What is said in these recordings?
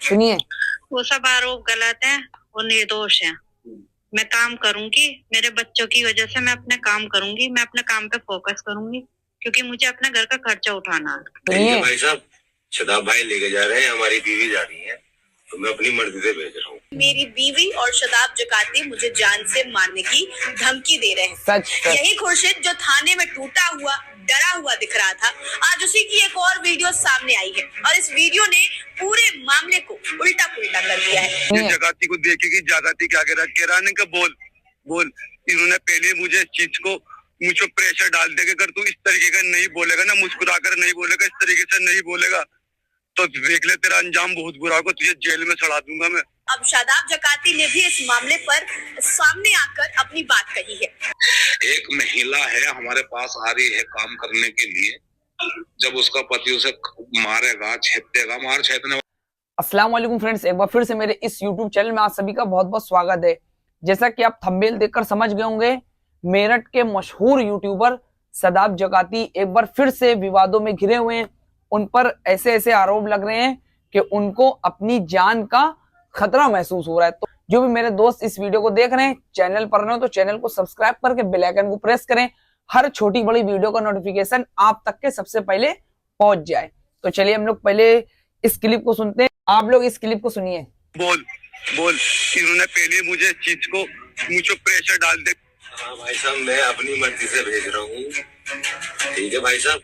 सुनिए, वो सब आरोप गलत है, वो निर्दोष है। मैं काम करूंगी, मेरे बच्चों की वजह से मैं अपने काम करूंगी, मैं अपने काम पे फोकस करूंगी क्योंकि मुझे अपने घर का खर्चा उठाना है। सुनिए भाई साहब, शदाब भाई लेके जा रहे हैं, हमारी बीवी जा रही है, तो मैं अपनी मर्जी से भेज रहा हूँ। मेरी बीवी और शदाब जकाती मुझे जान से मारने की धमकी दे रहे हैं। सच। यही खुर्शीद जो थाने में टूटा हुआ, डरा हुआ दिख रहा था, आज उसी की एक और वीडियो सामने आई है और इस वीडियो ने पूरे मामले को उल्टा पुल्टा कर दिया है। ये जगाती को देखेगी, जगाती क्या कह रहा का बोल इन्होंने पहले मुझे इस चीज को मुझ पर प्रेशर डाल देगा, अगर तू इस तरीके का नहीं बोलेगा ना, मुस्कुरा कर नहीं बोलेगा, इस तरीके से नहीं बोलेगा तो देख ले तेरा अंजाम बहुत बुरा होगा, तुझे जेल में चढ़ा दूंगा मैं। अब शादाब जकाती ने भी इस मामले पर सामने आकर अपनी बात कही है। एक महिला है हमारे पास आ रही है काम करने के लिए, जब उसका पति उसे मारेगा, छेदेगा, मार छेदने। अस्सलाम वालेकुम फ्रेंड्स, एक बार फिर से मेरे इस YouTube चैनल में आप सभी का बहुत बहुत स्वागत है। जैसा कि आप थंबनेल देखकर समझ गए होंगे, मेरठ के मशहूर यूट्यूबर शदाब जकाती एक बार फिर से विवादों में घिरे हुए हैं। उन पर ऐसे ऐसे आरोप लग रहे हैं कि उनको अपनी जान का खतरा महसूस हो रहा है। तो जो भी मेरे दोस्त इस वीडियो को देख रहे हैं, चैनल पर हो तो चैनल को सब्सक्राइब करके बेल आइकन को प्रेस करें, हर छोटी बड़ी वीडियो का नोटिफिकेशन आप तक के सबसे पहले पहुंच जाए। तो चलिए हम लोग पहले इस क्लिप को सुनते हैं। आप लोग इस क्लिप को सुनिए। बोल इन्होंने पहले मुझे इस चीज को मुझ पर प्रेशर डाल दे। हाँ भाई साहब, मैं अपनी मर्जी से भेज रहा हूँ। ठीक है भाई साहब,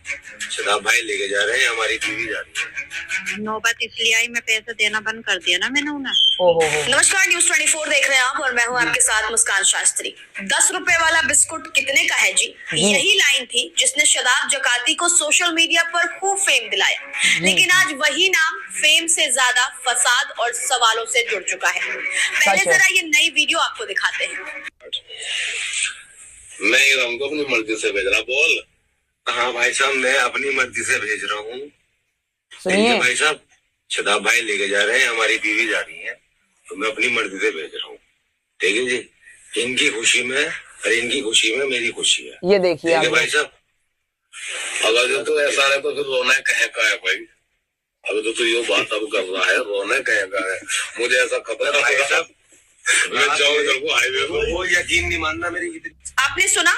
शदाब भाई लेके जा रहे हैं, हमारी बीवी जा रही है। नौबत इसलिए आई, मैं पैसे देना बंद कर दिया ना मैंने उन्हें। नमस्कार, न्यूज़ 24 देख रहे हैं आप और मैं हूं आपके साथ मुस्कान शास्त्री। 10 रुपए वाला बिस्कुट कितने का है जी? यही लाइन थी जिसने शदाब जकाती को सोशल मीडिया पर खूब फेम दिलाया, लेकिन आज वही नाम फेम से ज्यादा फसाद और सवालों से जुड़ चुका है। पहले जरा ये नई वीडियो आपको दिखाते हैं। मैं हमको अपनी मर्जी से भेज रहा। बोल। हाँ भाई साहब, मैं अपनी मर्जी से भेज रहा हूँ। सुनिए भाई साहब, शदाब भाई लेके जा रहे हैं, हमारी बीवी जा रही है, तो मैं अपनी मर्जी से भेज रहा हूँ। ठीक है जी, इनकी खुशी में और इनकी खुशी में मेरी खुशी है। ये देखिए आप भाई साहब, अगर जो तो ऐसा है तो फिर रोना कहे का है भाई। अभी तो ये बात अब कर रहा है, रोना कहे का है। मुझे ऐसा खबर है भाई साहब, मैं जाऊँ को हाईवे पर, वो यकीन नहीं मानना मेरी। आपने सुना,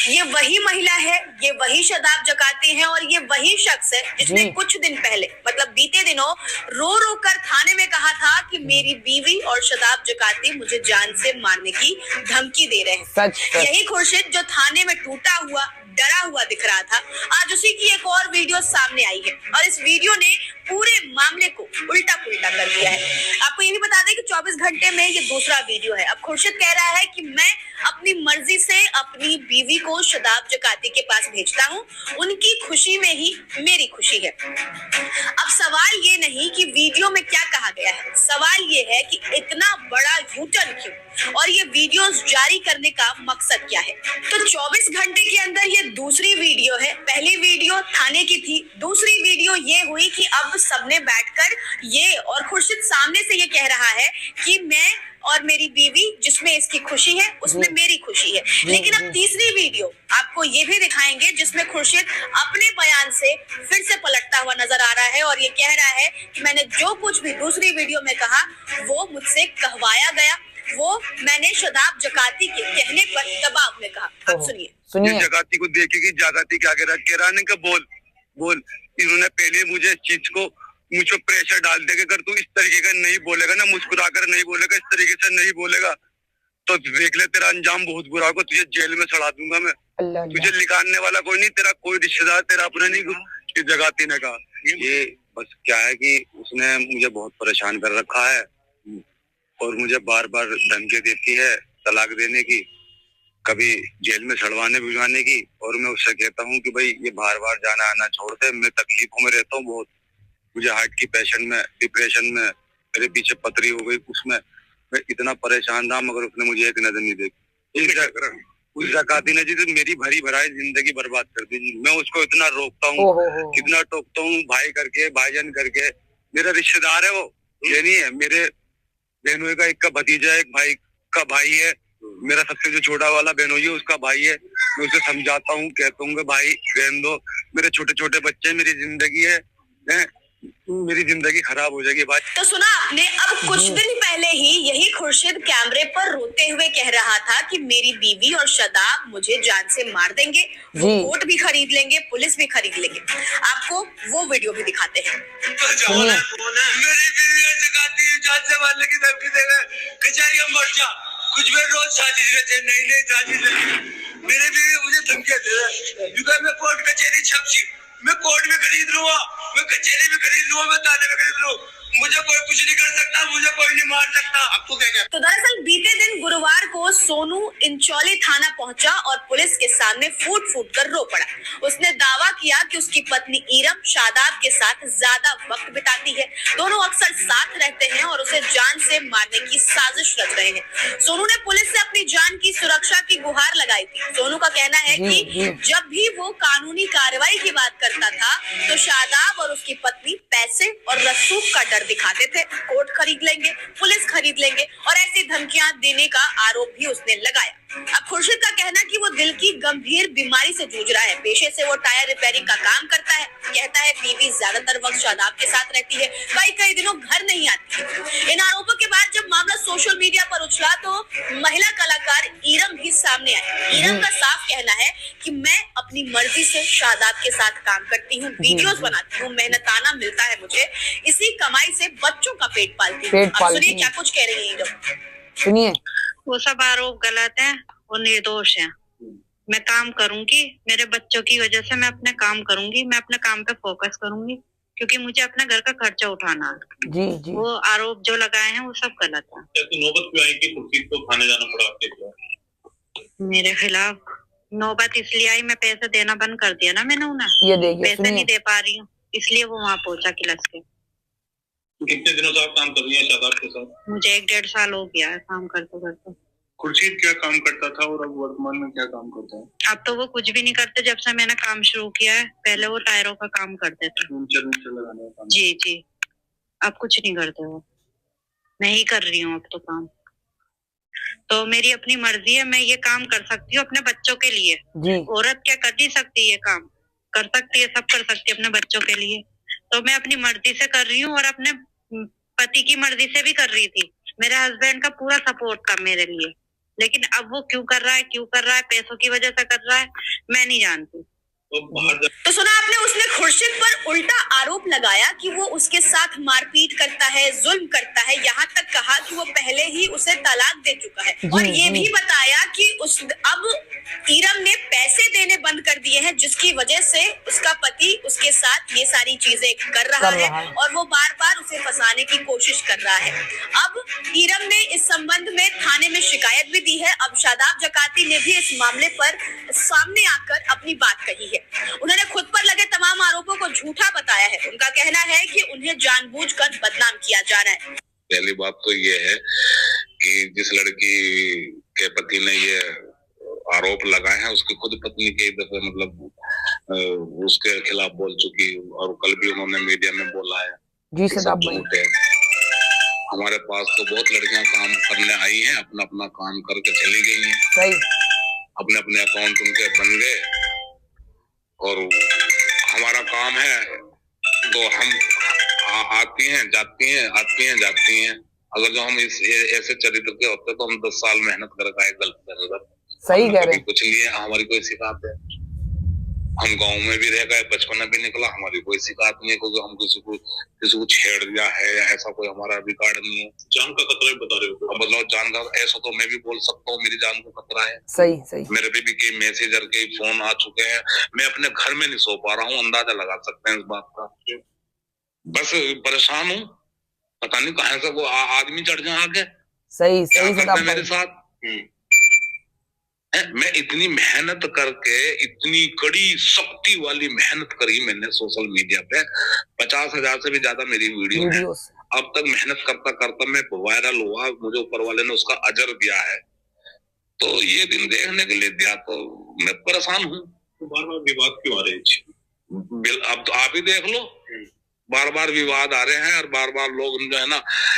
ये वही महिला है, ये वही शदाब जकाती है और ये वही शख्स है जिसने कुछ दिन पहले, मतलब बीते दिनों, रो रो कर थाने में कहा था कि मेरी बीवी और शदाब जकाती मुझे जान से मारने की धमकी दे रहे हैं। सच। यही खुर्शीद जो थाने में टूटा हुआ, डरा हुआ दिख रहा था, आज उसी की एक और वीडियो सामने आई है और इस वीडियो ने पूरे मामले को उल्टा पुल्टा कर दिया है। आपको ये भी बता दें कि 24 घंटे में ये दूसरा वीडियो है। अब खुर्शीद कह रहा है कि मैं अपनी मर्जी से अपनी बीवी को शदाब जकाती के पास भेजता हूँ, उनकी खुशी में ही मेरी खुशी है। अब सवाल ये नहीं कि वीडियो में क्या कहा गया है, सवाल ये है कि इतना बड़ा यूटर्न क्यों और ये वीडियोस जारी करने का मकसद क्या है। तो 24 घंटे के अंदर ये दूसरी वीडियो है। पहली वीडियो थाने की थी, दूसरी वीडियो ये हुई कि अब सबने बैठकर ये, और खुर्शीद सामने से ये कह रहा है कि मैं और मेरी बीवी जिसमें इसकी खुशी है उसमें मेरी खुशी है। लेकिन अब तीसरी वीडियो आपको ये भी दिखाएंगे जिसमें खुर्शीद अपने बयान से फिर से पलटता हुआ नजर आ रहा है और ये कह रहा है कि मैंने जो कुछ भी दूसरी वीडियो में कहा वो मुझसे कहवाया गया, वो मैंने शदाब जकाती के कहने पर दबाव में कहा। आप सुनिए। जकाती को देखेगी, जगाती क्या कह रहा का बोल इन्होंने पहले मुझे इस चीज को मुझ पर प्रेशर डाल देगा, अगर तू इस तरीके का नहीं बोलेगा ना, मुस्कुरा कर नहीं बोलेगा, इस तरीके से नहीं बोलेगा तो देख ले तेरा अंजाम बहुत बुरा होगा, तुझे जेल में चढ़ा दूंगा मैं। तुझे निकालने वाला कोई नहीं, तेरा कोई रिश्तेदार तेरा अपना नहीं। जगाती ने कहा ये बस क्या है कि उसने मुझे बहुत परेशान कर रखा है और मुझे बार बार धमकी देती है तलाक देने की, कभी जेल में छड़वाने भिजवाने की, और मैं उससे कहता हूँ कि भाई ये बार बार जाना आना छोड़ दे, मैं तकलीफों में रहता हूँ बहुत, मुझे हार्ट की पेशेंट में, डिप्रेशन में, मेरे पीछे पथरी हो गई, उसमें मैं इतना परेशान था, मगर उसने मुझे एक नजर नहीं देखी। उस जकाती ने जी तो मेरी भरी भराई जिंदगी बर्बाद कर दी। मैं उसको इतना रोकता हूँ, कितना टोकता हूँ, भाई करके, भाईजान करके, मेरा रिश्तेदार है वो, ये नहीं है। मेरे बहनोई का एक का भतीजा है, एक भाई का भाई है, मेरा सबसे जो छोटा वाला बहनोई है उसका भाई है। मैं उसे समझाता हूँ, कहता हूँ भाई रहने दो, मेरे छोटे छोटे बच्चे, मेरी जिंदगी है, मेरी जिंदगी खराब हो जाएगी भाई। तो सुना आपने, अब कुछ दिन पहले ही यही खुर्शीद कैमरे पर रोते हुए कह रहा था कि मेरी बीवी और शदाब मुझे जान से मार देंगे, वो जी। कोर्ट भी खरीद लेंगे, पुलिस भी खरीद लेंगे। आपको वो वीडियो भी दिखाते हैं। सुनिए। मेरी बीवी जगाती जान से मारने की धमकी देगा, कचहरी में मर जा, कुछ भी रोज शादी रहते नहीं शादी रहती। मेरी बीवी मुझे धमकियां दे रहा है क्योंकि मैं कोर्ट कचहरी छपसी, मैं कोर्ट में खरीद लूंगा, मैं कचहरी में खरीद लूंगा, मैं थाने में खरीद लूं, मुझे कोई कुछ नहीं कर सकता, मुझे कोई नहीं मार सकता। आपको क्या कहते? तो दरअसल बीते दिन गुरुवार को सोनू इंचौली थाना पहुंचा और पुलिस के सामने फूट फूट कर रो पड़ा। उसने दावा किया कि उसकी पत्नी ईरम शादाब के साथ ज्यादा वक्त बिताती है, दोनों अक्सर साथ रहते हैं और उसे जान से मारने की साजिश रच रहे हैं। सोनू ने पुलिस से अपनी जान की सुरक्षा की गुहार लगाई थी। सोनू का कहना है कि जब भी वो कानूनी कार्रवाई की बात करता था तो शादाब और उसकी पत्नी पैसे और रसूख का डर दिखाते थे, कोर्ट खरीद लेंगे, पुलिस खरीद लेंगे और ऐसी धमकियां देने का आरोप भी उसने लगाया। अब खुर्शीद का कहना कि वो दिल की गंभीर बीमारी से जूझ रहा है। पेशे से वो टायर रिपेयरिंग का काम करता है। कहता है बीवी ज्यादातर वक्त शादाब के साथ रहती है, कई दिनों घर नहीं आती। इन आरोपों के बाद जब मामला सोशल मीडिया पर उछला तो महिला कलाकार ईरम भी सामने आई। ईरम का साफ कहना है कि मैं अपनी मर्जी से शादाब के साथ काम करती हूँ, वीडियोस बनाती हूँ, मेहनताना मिलता है मुझे, इसी कमाई से बच्चों का पेट पालती हूँ। अब सुनिए क्या कुछ कह रही है ईरम। सुनिए। वो सब आरोप गलत है, वो निर्दोष है। मैं काम करूंगी, मेरे बच्चों की वजह से मैं अपने काम करूंगी, मैं अपने काम पे फोकस करूंगी क्योंकि मुझे अपने घर का खर्चा उठाना है। जी जी। वो आरोप जो लगाए हैं वो सब गलत है। नौबत क्यों आई कि खुर्शीद को थाने जाना पड़ा आपके खिलाफ? मेरे खिलाफ नौबत इसलिए आई, मैं पैसे देना बंद कर दिया ना मैंने उन्हें, ये देखिए, पैसे नहीं सुनिए। दे पा रही हूँ, इसलिए वो वहाँ पहुंचा किलस के। कितने दिनों से आप काम कर रही हैं शादाब के साथ? मुझे 1-1.5 साल हो गया है काम करते करते। खुर्शीद क्या काम करता था और अब वर्तमान में क्या काम करता है? अब तो वो कुछ भी नहीं करते, जब से मैंने काम शुरू किया है। पहले वो टायरों का काम करते थे। लगाने का काम। जी। अब कुछ नहीं करते वो, मैं ही कर रही हूँ अब तो काम। तो मेरी अपनी मर्जी है, मैं ये काम कर सकती हूँ अपने बच्चों के लिए। जी। औरत क्या कर नहीं सकती, ये काम कर सकती है, सब कर सकती है अपने बच्चों के लिए। तो मैं अपनी मर्जी से कर रही हूँ और अपने पति की मर्जी से भी कर रही थी। मेरे हस्बैंड का पूरा सपोर्ट था मेरे लिए, लेकिन अब वो क्यों कर रहा है, पैसों की वजह से कर रहा है, मैं नहीं जानती। तो सुना आपने, उसने खुर्शीद पर उल्टा आरोप लगाया कि वो उसके साथ मारपीट करता है, जुल्म करता है, यहाँ तक कहा कि वो पहले ही उसे तलाक दे चुका है और ये भी बताया कि अब ईरम ने पैसे देने बंद कर दिए हैं जिसकी वजह से उसका पति उसके साथ ये सारी चीजें कर रहा है और वो बार बार उसे फंसाने की कोशिश कर रहा है। अब ईरम ने इस संबंध में थाने में शिकायत भी दी है। अब शादाब जकाती ने भी इस मामले पर सामने आकर अपनी बात कही है। उन्होंने खुद पर लगे तमाम आरोपों को झूठा बताया है। उनका कहना है कि उन्हें जानबूझकर बदनाम किया जा रहा है। पहली बात तो ये है कि जिस लड़की के पति ने ये आरोप लगाए हैं उसकी खुद पत्नी के दफे मतलब उसके खिलाफ बोल चुकी और कल भी उन्होंने मीडिया में बोला है। जी सदाब भाई, हमारे पास तो बहुत लड़कियां काम करने आई हैं, अपना अपना काम करके चली गई हैं। सही। अपने अपने अकाउंट उनके बन गए और हमारा काम है तो हम आती हैं जाती हैं। अगर जो हम इस ऐसे चरित्र के होते तो हम 10 साल मेहनत करके आए गलत। सही कह रहे हैं। कुछ नहीं है, हमारी कोई शिकायत है। हम गांव में भी रह गए, बचपन में भी निकला, हमारी कोई शिकायत नहीं है क्योंकि हम किसी को छेड़ दिया है या ऐसा कोई हमारा रिकॉर्ड नहीं है। जान का खतरा भी बता रहे हो? मतलब जान का ऐसा तो मैं भी बोल सकता हूँ, मेरी जान को खतरा है। सही। मेरे पे भी कई मैसेजर के फोन आ चुके हैं, मैं अपने घर में नहीं सो पा रहा हूँ, अंदाजा लगा सकते हैं इस बात का। बस परेशान हूँ, पता नहीं कहाँ से वो आदमी चढ़ जाए आगे। सही सदाब मेरे साथ। मैं इतनी मेहनत करके, इतनी कड़ी शक्ति वाली मेहनत करी मैंने सोशल मीडिया पे, 50,000 से भी ज्यादा मेरी वीडियो है। अब तक मेहनत करता करता मैं वायरल हुआ, मुझे ऊपर वाले ने उसका अजर दिया है। तो ये दिन देखने के लिए दिया तो मैं परेशान हूँ। तो बार बार विवाद क्यों आ रहे हैं? अब तो आप ही देख लो, बार बार विवाद आ रहे हैं और बार बार लोग जो है ना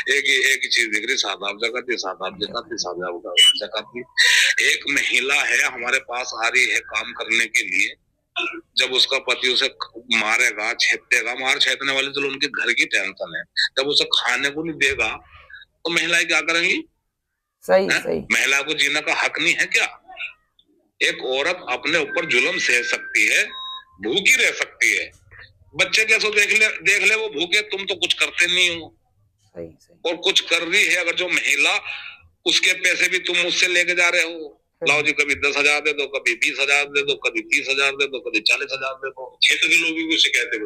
एक ही चीज दिख रही, शादाब जकाती। एक महिला है हमारे पास आ रही है काम करने के लिए, जब उसका पति उसे मारेगा, छेदेगा, मार छेदने वाले चलो उनके घर की टेंशन है, जब उसे खाने को नहीं देगा तो महिलाएं क्या करेंगी? सही सही। महिला को जीने का हक नहीं है क्या? एक औरत अपने ऊपर जुल्म सह सकती है, भूखी रह सकती है, बच्चे कैसे देख ले वो भूखे, तुम तो कुछ करते नहीं हो। सही सही। और कुछ कर रही है अगर जो महिला, उसके पैसे भी तुम मुझसे लेके जा रहे हो, लाओ जी कभी 10,000 दे दो, कभी 20,000 दे दो, कभी 30,000 दे दो, कभी 40,000 दे दो। क्षेत्र के लोग भी शिकायतें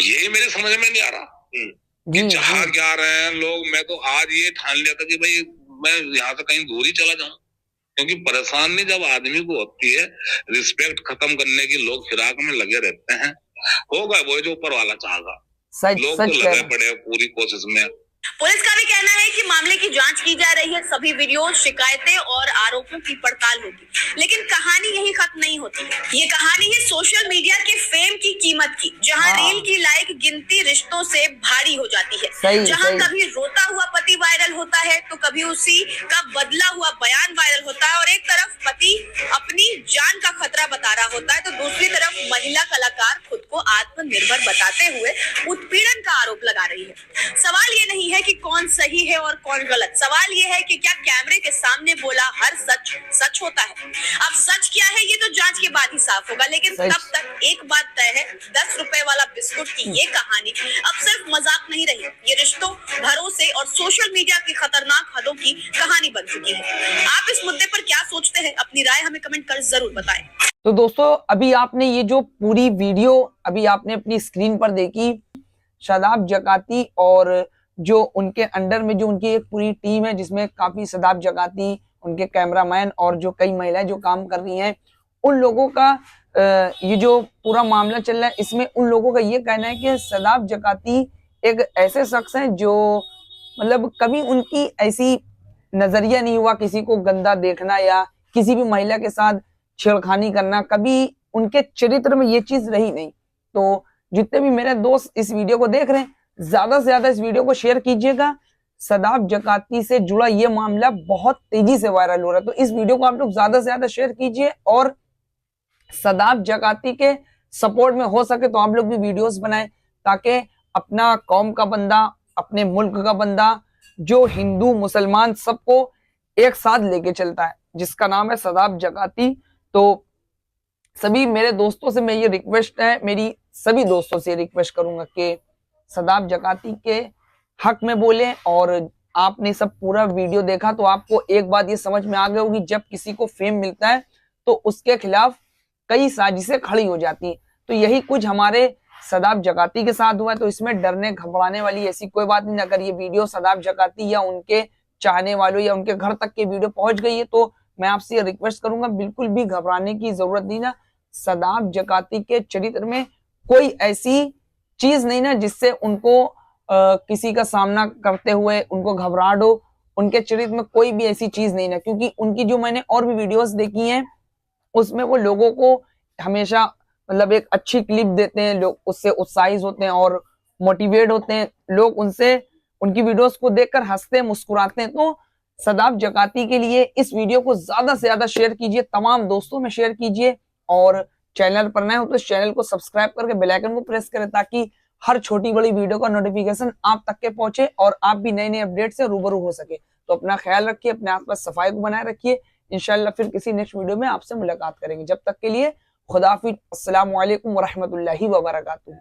यही मेरे समझ में नहीं आ रहा कि जहाँ क्या रहे हैं लोग। मैं तो आज ये ठान लिया था कि भाई मैं यहाँ से कहीं दूर ही चला जाऊं, क्योंकि परेशानी जब आदमी को होती है, रिस्पेक्ट खत्म करने की लोग फिराक में लगे रहते हैं। होगा वो जो ऊपर वाला चाहेगा, लोग तो लगे पड़े पूरी कोशिश में। पुलिस का भी कहना है कि मामले की जांच की जा रही है, सभी वीडियो, शिकायतें और आरोपों की पड़ताल होगी। लेकिन कहानी यही खत्म नहीं होती है। ये कहानी है सोशल मीडिया के फेम की कीमत की, जहां रील की लाइक गिनती रिश्तों से भारी हो जाती है। जहां कभी रोता हुआ पति वायरल होता है तो कभी उसी का बदला हुआ बयान वायरल होता है, और एक तरफ पति अपनी जान का खतरा बता रहा होता है तो दूसरी तरफ महिला कलाकार खुद को आत्मनिर्भर बताते हुए उत्पीड़न का आरोप लगा रही है। सवाल ये नहीं है कि कौन सही है और कौन गलत, सवाल ये है कि क्या कैमरे के सामने बोला हर सच सच होता है। अब सच क्या है ये तो जांच के बाद ही साफ होगा, लेकिन तब तक एक बात तय है, 10 रुपए वाला बिस्कुट की ये कहानी अब सिर्फ मजाक नहीं रही, ये रिश्तों, भरोसे और सोशल मीडिया की खतरनाक हदों की कहानी बन चुकी है। आप इस मुद्दे पर क्या सोचते हैं? अपनी राय हमें कमेंट कर जरूर बताएं। तो दोस्तों अभी आपने ये जो पूरी वीडियो अभी आपने अपनी स्क्रीन पर देखी, शादाब जकाती और जो उनके अंडर में जो उनकी एक पूरी टीम है, जिसमें काफी शादाब जकाती, उनके कैमरामैन और जो कई महिलाएं जो काम कर रही हैं, उन लोगों का ये जो पूरा मामला चल रहा है, इसमें उन लोगों का ये कहना है कि शादाब जकाती एक ऐसे शख्स हैं जो मतलब कभी उनकी ऐसी नजरिया नहीं हुआ किसी को गंदा देखना या किसी भी महिला के साथ छेड़खानी करना, कभी उनके चरित्र में ये चीज रही नहीं। तो जितने भी मेरे दोस्त इस वीडियो को देख रहे हैं, ज्यादा से ज्यादा इस वीडियो को शेयर कीजिएगा। शादाब जकाती से जुड़ा ये मामला बहुत तेजी से वायरल हो रहा है, तो इस वीडियो को आप लोग ज्यादा से ज्यादा शेयर कीजिए और शादाब जकाती के सपोर्ट में हो सके तो आप लोग भी वीडियोस बनाएं, ताकि अपना कौम का बंदा, अपने मुल्क का बंदा जो हिंदू मुसलमान सबको एक साथ लेके चलता है, जिसका नाम है शादाब जकाती। तो सभी मेरे दोस्तों से मैं ये रिक्वेस्ट है, मेरी सभी दोस्तों से रिक्वेस्ट करूंगा कि शादाब जकाती के हक में बोले। और आपने सब पूरा वीडियो देखा तो आपको एक बात ये समझ में आ गई होगी, जब किसी को फेम मिलता है तो उसके खिलाफ कई साजिशें खड़ी हो जाती हैं। तो यही कुछ हमारे शादाब जकाती के साथ हुआ है, तो इसमें डरने घबराने वाली ऐसी कोई बात नहीं। अगर ये वीडियो शादाब जकाती या उनके चाहने वालों या उनके घर तक के वीडियो पहुंच गई है तो मैं आपसे रिक्वेस्ट करूंगा, बिल्कुल भी घबराने की जरूरत नहीं ना। शादाब जकाती के चरित्र में कोई ऐसी चीज नहीं ना जिससे उनको किसी का सामना करते हुए उनको घबराहट हो। उनके चरित्र में कोई भी ऐसी चीज नहीं ना, क्योंकि उनकी जो मैंने और भी वीडियोस देखी हैं उसमें वो लोगों को हमेशा मतलब एक अच्छी क्लिप देते हैं, लोग उससे उत्साहित होते हैं और मोटिवेट होते हैं, लोग उनसे उनकी वीडियोस को देखकर हंसते हैं, मुस्कुराते हैं। तो शादाब जकाती के लिए इस वीडियो को ज्यादा से ज्यादा शेयर कीजिए, तमाम दोस्तों में शेयर कीजिए, और चैनल पर नए हो तो इस चैनल को सब्सक्राइब करके बेल आइकन को प्रेस करें, ताकि हर छोटी बड़ी वीडियो का नोटिफिकेशन आप तक के पहुंचे और आप भी नए नए अपडेट से रूबरू हो सके। तो अपना ख्याल रखिए, अपने आसपास सफाई को बनाए रखिए। इंशाल्लाह फिर किसी नेक्स्ट वीडियो में आपसे मुलाकात करेंगे। जब तक के लिए खुदा हाफिज़, अस्सलामु अलैकुम व रहमतुल्लाहि व बरकातुहू।